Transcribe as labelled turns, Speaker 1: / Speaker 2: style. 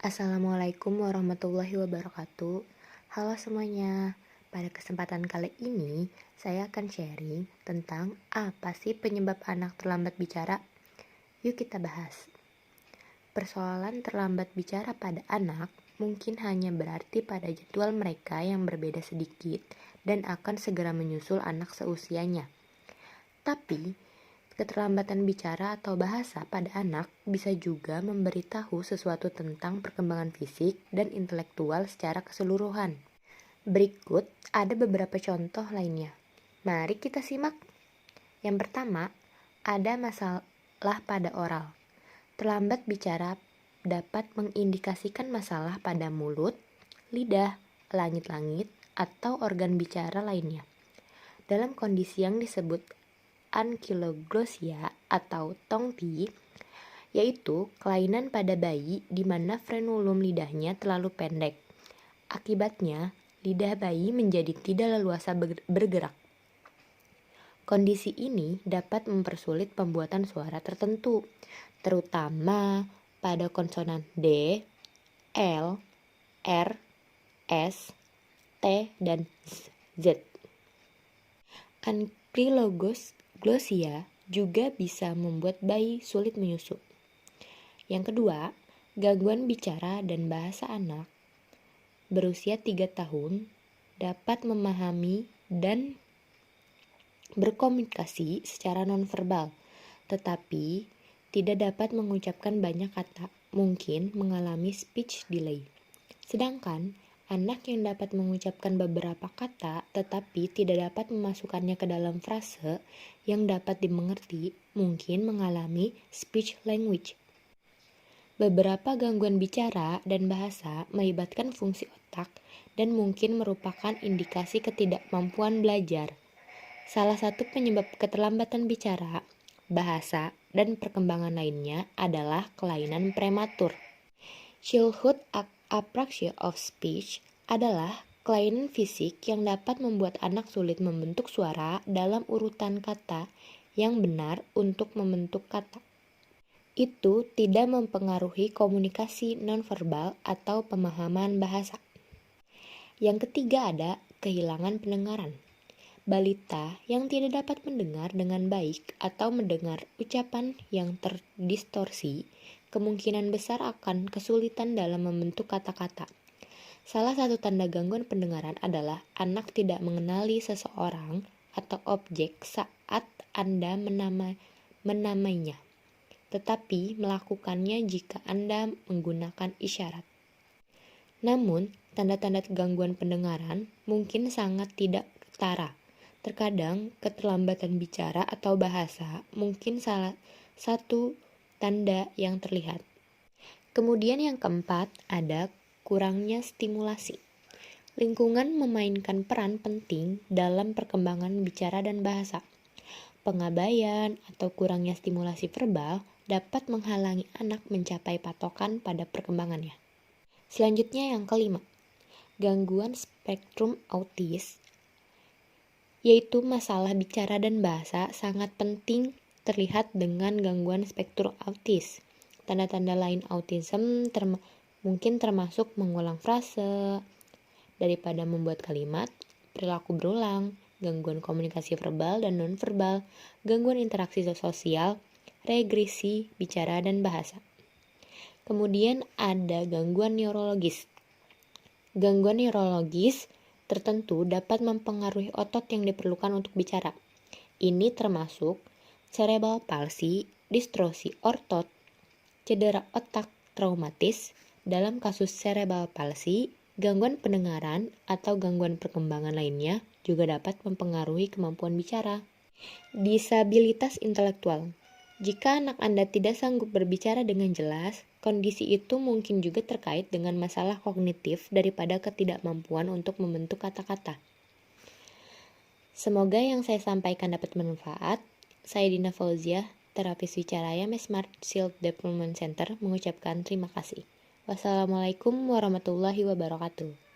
Speaker 1: Assalamualaikum warahmatullahi wabarakatuh. Halo semuanya. Pada kesempatan kali ini, saya akan sharing tentang apa sih penyebab anak terlambat bicara. Yuk kita bahas. Persoalan terlambat bicara pada anak mungkin hanya berarti pada jadwal mereka yang berbeda sedikit dan akan segera menyusul anak seusianya. Tapi, keterlambatan bicara atau bahasa pada anak bisa juga memberitahu sesuatu tentang perkembangan fisik dan intelektual secara keseluruhan. Berikut ada beberapa contoh lainnya. Mari kita simak. Yang pertama, ada masalah pada oral. Terlambat bicara dapat mengindikasikan masalah pada mulut, lidah, langit-langit, atau organ bicara lainnya. Dalam kondisi yang disebut ankyloglossia atau tongti, yaitu kelainan pada bayi di mana frenulum lidahnya terlalu pendek. Akibatnya, lidah bayi menjadi tidak leluasa bergerak. Kondisi ini dapat mempersulit pembuatan suara tertentu, terutama pada konsonan D, L, R, S, T, dan Z. Ankyloglossia juga bisa membuat bayi sulit menyusu. Yang kedua, gangguan bicara dan bahasa anak berusia 3 tahun dapat memahami dan berkomunikasi secara nonverbal, tetapi tidak dapat mengucapkan banyak kata, mungkin mengalami speech delay. Sedangkan anak yang dapat mengucapkan beberapa kata tetapi tidak dapat memasukkannya ke dalam frase yang dapat dimengerti mungkin mengalami speech language. Beberapa gangguan bicara dan bahasa melibatkan fungsi otak dan mungkin merupakan indikasi ketidakmampuan belajar. Salah satu penyebab keterlambatan bicara, bahasa, dan perkembangan lainnya adalah kelainan prematur. Childhood apraxia of speech adalah kelainan fisik yang dapat membuat anak sulit membentuk suara dalam urutan kata yang benar untuk membentuk kata. Itu tidak mempengaruhi komunikasi nonverbal atau pemahaman bahasa. Yang ketiga ada kehilangan pendengaran. Balita yang tidak dapat mendengar dengan baik atau mendengar ucapan yang terdistorsi kemungkinan besar akan kesulitan dalam membentuk kata-kata. Salah satu tanda gangguan pendengaran adalah anak tidak mengenali seseorang atau objek saat Anda menamainya, tetapi melakukannya jika Anda menggunakan isyarat. Namun, tanda-tanda gangguan pendengaran mungkin sangat tidak ketara. Terkadang, keterlambatan bicara atau bahasa mungkin salah satu tanda yang terlihat. Kemudian yang keempat ada kurangnya stimulasi. Lingkungan memainkan peran penting dalam perkembangan bicara dan bahasa. Pengabaian atau kurangnya stimulasi verbal dapat menghalangi anak mencapai patokan pada perkembangannya. Selanjutnya yang kelima, gangguan spektrum autis, yaitu masalah bicara dan bahasa sangat penting terlihat dengan gangguan spektrum autis. Tanda-tanda lain autism mungkin termasuk mengulang frase daripada membuat kalimat, perilaku berulang, gangguan komunikasi verbal dan nonverbal, gangguan interaksi sosial, regresi bicara dan bahasa. Kemudian ada gangguan neurologis. Gangguan neurologis tertentu dapat mempengaruhi otot yang diperlukan untuk bicara. Ini termasuk cerebral palsy, distrosi otot, cedera otak traumatis. Dalam kasus cerebral palsy, gangguan pendengaran atau gangguan perkembangan lainnya juga dapat mempengaruhi kemampuan bicara. Disabilitas intelektual. Jika anak Anda tidak sanggup berbicara dengan jelas, kondisi itu mungkin juga terkait dengan masalah kognitif daripada ketidakmampuan untuk membentuk kata-kata. Semoga yang saya sampaikan dapat bermanfaat. Saya Dina Fauziah, terapis Wicaraya Smart Shield Development Center, mengucapkan terima kasih. Wassalamualaikum warahmatullahi wabarakatuh.